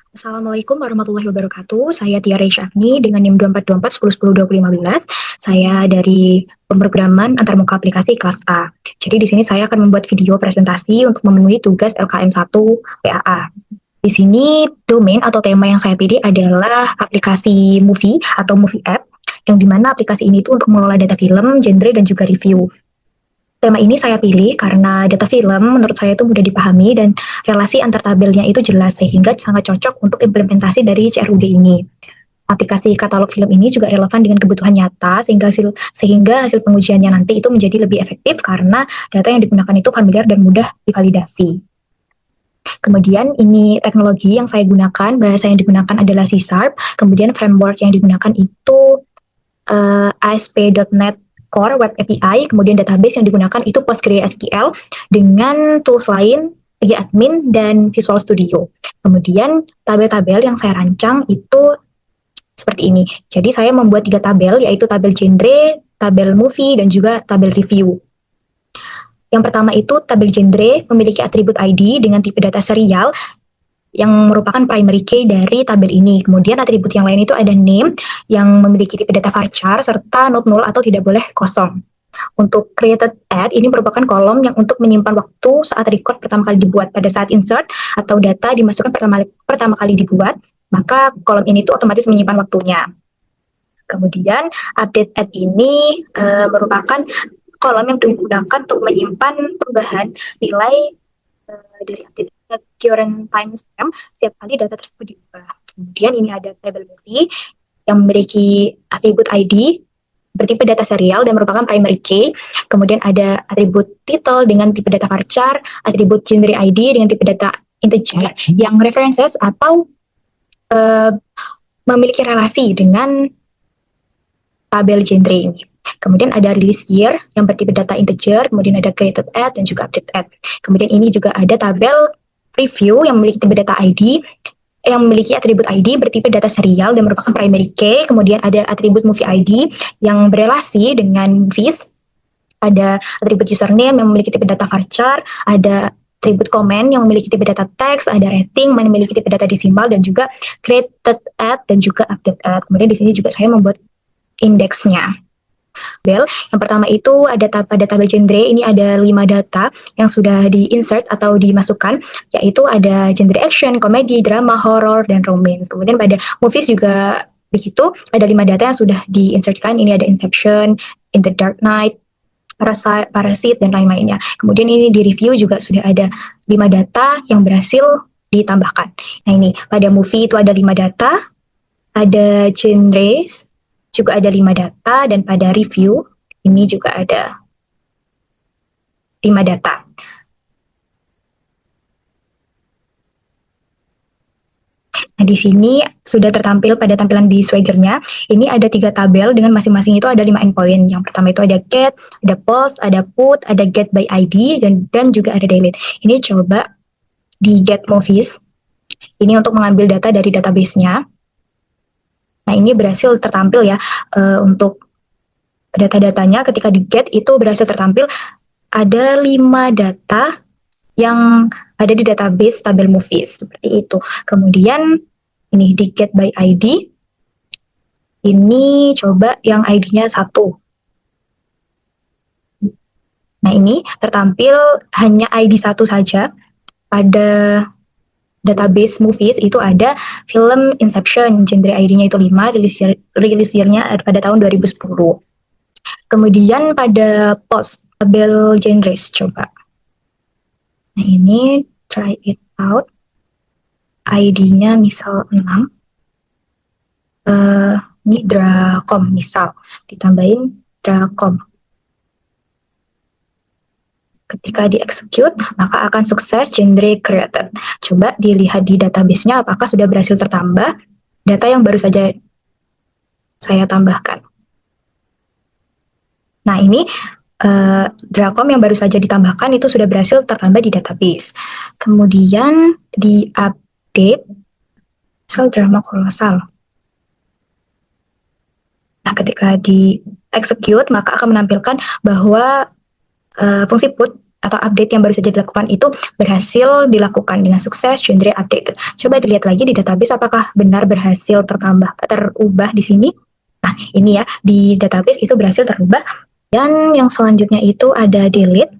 Assalamualaikum warahmatullahi wabarakatuh. Saya Tia Reishafni dengan NIM 2424 1010 2015. Saya dari pemrograman antarmuka aplikasi kelas A. Jadi di sini saya akan membuat video presentasi untuk memenuhi tugas LKM 1 PAA. Di sini domain atau tema yang saya pilih adalah aplikasi movie atau movie app, yang dimana aplikasi ini itu untuk mengelola data film, genre, dan juga review. Tema ini saya pilih karena data film menurut saya itu mudah dipahami dan relasi antar tabelnya itu jelas sehingga sangat cocok untuk implementasi dari CRUD ini. Aplikasi katalog film ini juga relevan dengan kebutuhan nyata sehingga hasil pengujiannya nanti itu menjadi lebih efektif karena data yang digunakan itu familiar dan mudah divalidasi. Kemudian ini teknologi yang saya gunakan, bahasa yang digunakan adalah C#, kemudian framework yang digunakan itu ASP.NET Core Web API, kemudian database yang digunakan itu PostgreSQL dengan tools lain, PG Admin dan Visual Studio. Kemudian tabel-tabel yang saya rancang itu seperti ini. Jadi saya membuat 3 tabel, yaitu tabel genre, tabel movie, dan juga tabel review. Yang pertama itu tabel genre memiliki atribut ID dengan tipe data serial yang merupakan primary key dari tabel ini. Kemudian atribut yang lain itu ada name yang memiliki tipe data varchar serta not null atau tidak boleh kosong. Untuk created at ini merupakan kolom yang untuk menyimpan waktu saat record pertama kali dibuat. Pada saat insert atau data dimasukkan pertama kali dibuat, maka kolom ini tuh otomatis menyimpan waktunya. Kemudian update at ini merupakan kolom yang digunakan untuk menyimpan perubahan nilai dari update current timestamp setiap kali data tersebut diubah. Kemudian ini ada table movie yang memiliki atribut ID bertipe data serial dan merupakan primary key. Kemudian ada atribut title dengan tipe data varchar, atribut genre ID dengan tipe data integer yang references atau memiliki relasi dengan tabel genre ini. Kemudian ada release year yang bertipe data integer, kemudian ada created at dan juga update at. Kemudian ini juga ada tabel review yang memiliki tipe data ID yang memiliki atribut ID bertipe data serial dan merupakan primary key. Kemudian ada atribut movie ID yang berelasi dengan movies. Ada atribut username yang memiliki tipe data varchar, ada atribut comment yang memiliki tipe data teks, ada rating yang memiliki tipe data desimal dan juga created at dan juga update at. Kemudian di sini juga saya membuat indeksnya. Yang pertama itu ada pada tabel genre, ini ada 5 data yang sudah di-insert atau dimasukkan, yaitu ada genre action, komedi, drama, horror, dan romance. Kemudian pada movies juga begitu, ada 5 data yang sudah di-insertkan, ini ada Inception, In the Dark Knight, Parasite, dan lain-lainnya. Kemudian ini di review juga sudah ada 5 data yang berhasil ditambahkan. Nah ini, pada movie itu ada 5 data, ada genres, juga ada 5 data, dan pada review ini juga ada 5 data. Nah, di sini sudah tertampil pada tampilan di Swagger-nya. Ini ada 3 tabel dengan masing-masing itu ada 5 endpoint. Yang pertama itu ada get, ada post, ada put, ada get by ID, dan juga ada delete. Ini coba di get movies. Ini untuk mengambil data dari database-nya. Nah, ini berhasil tertampil ya untuk data-datanya ketika di get itu berhasil tertampil ada 5 data yang ada di database tabel movies seperti itu. Kemudian ini di get by ID, ini coba yang ID-nya 1. Nah ini tertampil hanya ID 1 saja. Pada database movies itu ada film Inception, genre ID-nya itu 5, rilis year-nya pada tahun 2010. Kemudian pada post tabel genres coba. Nah ini try it out. ID-nya misal 6. Ini Dracom misal. Ditambahin Dracom. Ketika di-execute, maka akan sukses genre created. Coba dilihat di database-nya apakah sudah berhasil tertambah data yang baru saja saya tambahkan. Nah ini Dracom yang baru saja ditambahkan itu sudah berhasil tertambah di database. Kemudian di update misal drama kolosal. Nah ketika di execute maka akan menampilkan bahwa fungsi put atau update yang baru saja dilakukan itu berhasil dilakukan dengan sukses generate updated. Coba dilihat lagi di database apakah benar berhasil terubah di sini. Nah, ini ya, di database itu berhasil terubah. Dan yang selanjutnya itu ada delete.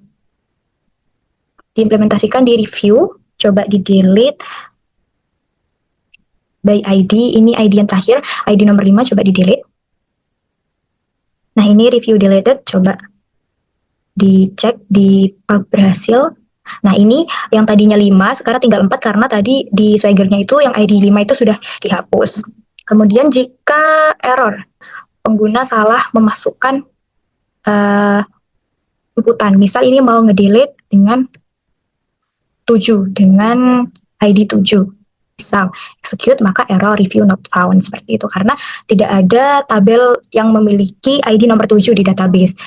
Diimplementasikan di review, coba di delete by ID, ini ID yang terakhir, ID nomor 5 coba di delete. Nah, ini review deleted, coba dicek di berhasil. Nah, ini yang tadinya 5 sekarang tinggal 4 karena tadi di Swagger-nya itu yang ID 5 itu sudah dihapus. Kemudian jika error, pengguna salah memasukkan inputan, misal ini mau ngedelete dengan 7, dengan ID 7. Misal execute maka error review not found, seperti itu karena tidak ada tabel yang memiliki ID nomor 7 di database.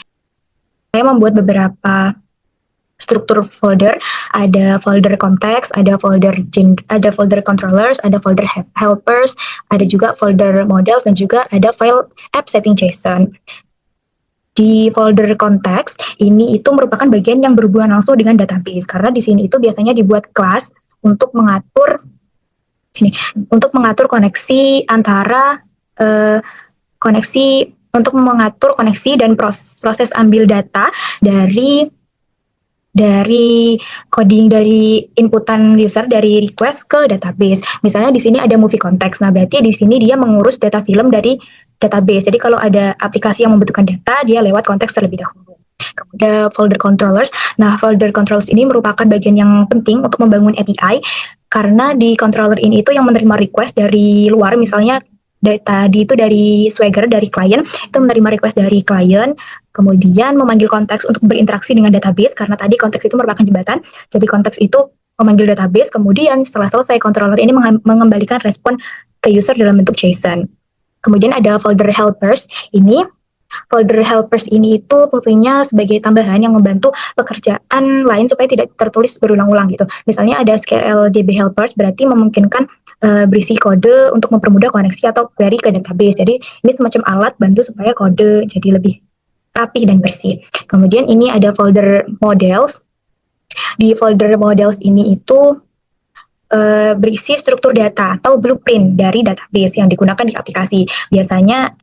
Saya membuat beberapa struktur folder, ada folder context, ada folder controllers, ada folder helpers, ada juga folder models, dan juga ada file app setting JSON. Di folder context ini itu merupakan bagian yang berhubungan langsung dengan database karena di sini itu biasanya dibuat kelas untuk mengatur koneksi antara koneksi dan proses ambil data dari coding dari inputan user dari request ke database. Misalnya di sini ada movie context. Nah, berarti di sini dia mengurus data film dari database. Jadi kalau ada aplikasi yang membutuhkan data, dia lewat konteks terlebih dahulu. Kemudian folder controllers. Nah, folder controllers ini merupakan bagian yang penting untuk membangun API karena di controller ini itu yang menerima request dari luar, misalnya tadi itu dari Swagger, dari klien, itu menerima request dari klien, kemudian memanggil konteks untuk berinteraksi dengan database, karena tadi konteks itu merupakan jembatan, jadi konteks itu memanggil database, kemudian setelah selesai, controller ini mengembalikan respon ke user dalam bentuk JSON. Kemudian ada folder helpers, folder helpers ini itu fungsinya sebagai tambahan yang membantu pekerjaan lain supaya tidak tertulis berulang-ulang gitu. Misalnya ada SQLDB helpers, berarti memungkinkan berisi kode untuk mempermudah koneksi atau query ke database. Jadi ini semacam alat bantu supaya kode jadi lebih rapi dan bersih. Kemudian ini ada folder models. Di folder models ini itu berisi struktur data atau blueprint dari database yang digunakan di aplikasi. Biasanya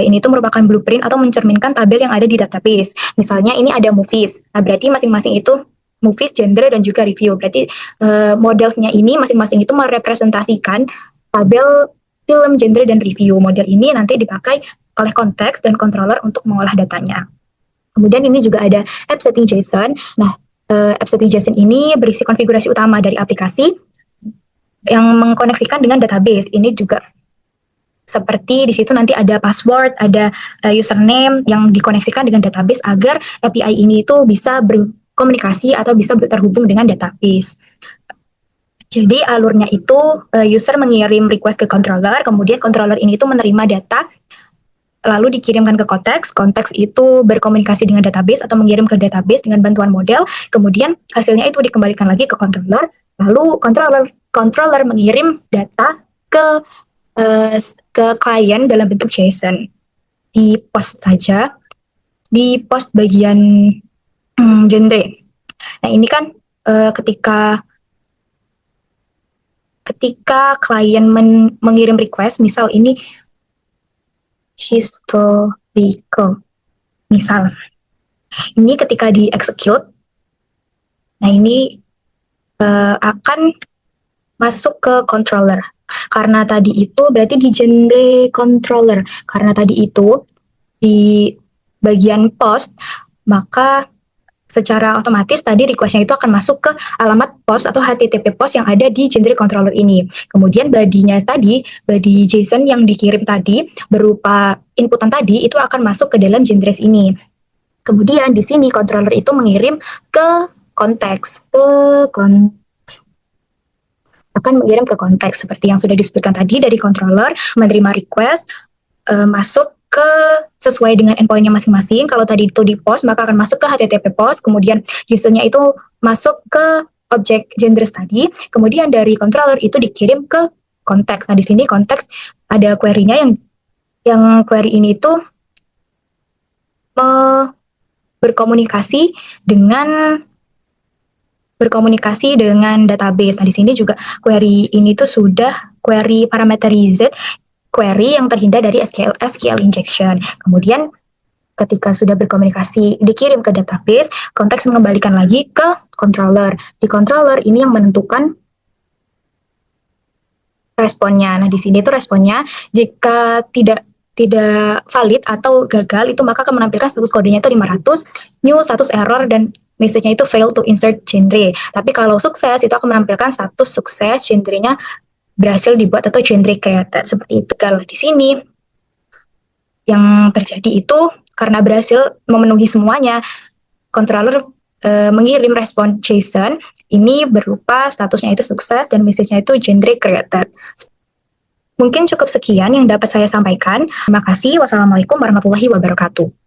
ini tuh merupakan blueprint atau mencerminkan tabel yang ada di database. Misalnya ini ada movies. Nah, berarti masing-masing itu movies, genre, dan juga review. Berarti modelsnya ini masing-masing itu merepresentasikan tabel film, genre, dan review. Model ini nanti dipakai oleh konteks dan controller untuk mengolah datanya. Kemudian ini juga ada app setting JSON. Nah, app setting JSON ini berisi konfigurasi utama dari aplikasi yang mengkoneksikan dengan database. Ini juga seperti di situ nanti ada password, ada username yang dikoneksikan dengan database agar API ini itu bisa berkomunikasi atau bisa terhubung dengan database. Jadi alurnya itu user mengirim request ke controller, kemudian controller ini itu menerima data, lalu dikirimkan ke konteks. Konteks itu berkomunikasi dengan database atau mengirim ke database dengan bantuan model, kemudian hasilnya itu dikembalikan lagi ke controller, lalu controller mengirim data ke klien dalam bentuk JSON. Di post saja, di post bagian genre. Nah, ini kan ketika klien mengirim request, misal ini historical, misal ini ketika di execute, nah ini akan masuk ke controller. Karena tadi itu berarti di genre controller. Karena tadi itu di bagian post, maka secara otomatis tadi request-nya itu akan masuk ke alamat post atau HTTP post yang ada di genre controller ini. Kemudian body-nya tadi, body JSON yang dikirim tadi berupa inputan tadi itu akan masuk ke dalam genres ini. Kemudian di sini controller itu mengirim ke konteks, akan mengirim ke konteks seperti yang sudah disebutkan tadi dari controller menerima request masuk ke sesuai dengan endpoint-nya masing-masing. Kalau tadi itu di post maka akan masuk ke HTTP post, kemudian JSON-nya itu masuk ke objek genres tadi, kemudian dari controller itu dikirim ke konteks. Nah, di sini konteks ada query-nya yang query ini itu berkomunikasi dengan database. Nah, di sini juga query ini tuh sudah query parameterized query yang terhindar dari SQL injection. Kemudian ketika sudah berkomunikasi dikirim ke database, konteks mengembalikan lagi ke controller. Di controller ini yang menentukan responnya. Nah, di sini tuh responnya jika tidak valid atau gagal itu maka akan menampilkan status kodenya itu 500, new status error, dan message-nya itu fail to insert genre. Tapi kalau sukses itu akan menampilkan status sukses, genre-nya berhasil dibuat atau genre created. Seperti itu. Kalau di sini yang terjadi itu karena berhasil memenuhi semuanya, controller mengirim respon JSON ini berupa statusnya itu sukses dan message-nya itu genre created. Mungkin cukup sekian yang dapat saya sampaikan. Terima kasih. Wassalamualaikum warahmatullahi wabarakatuh.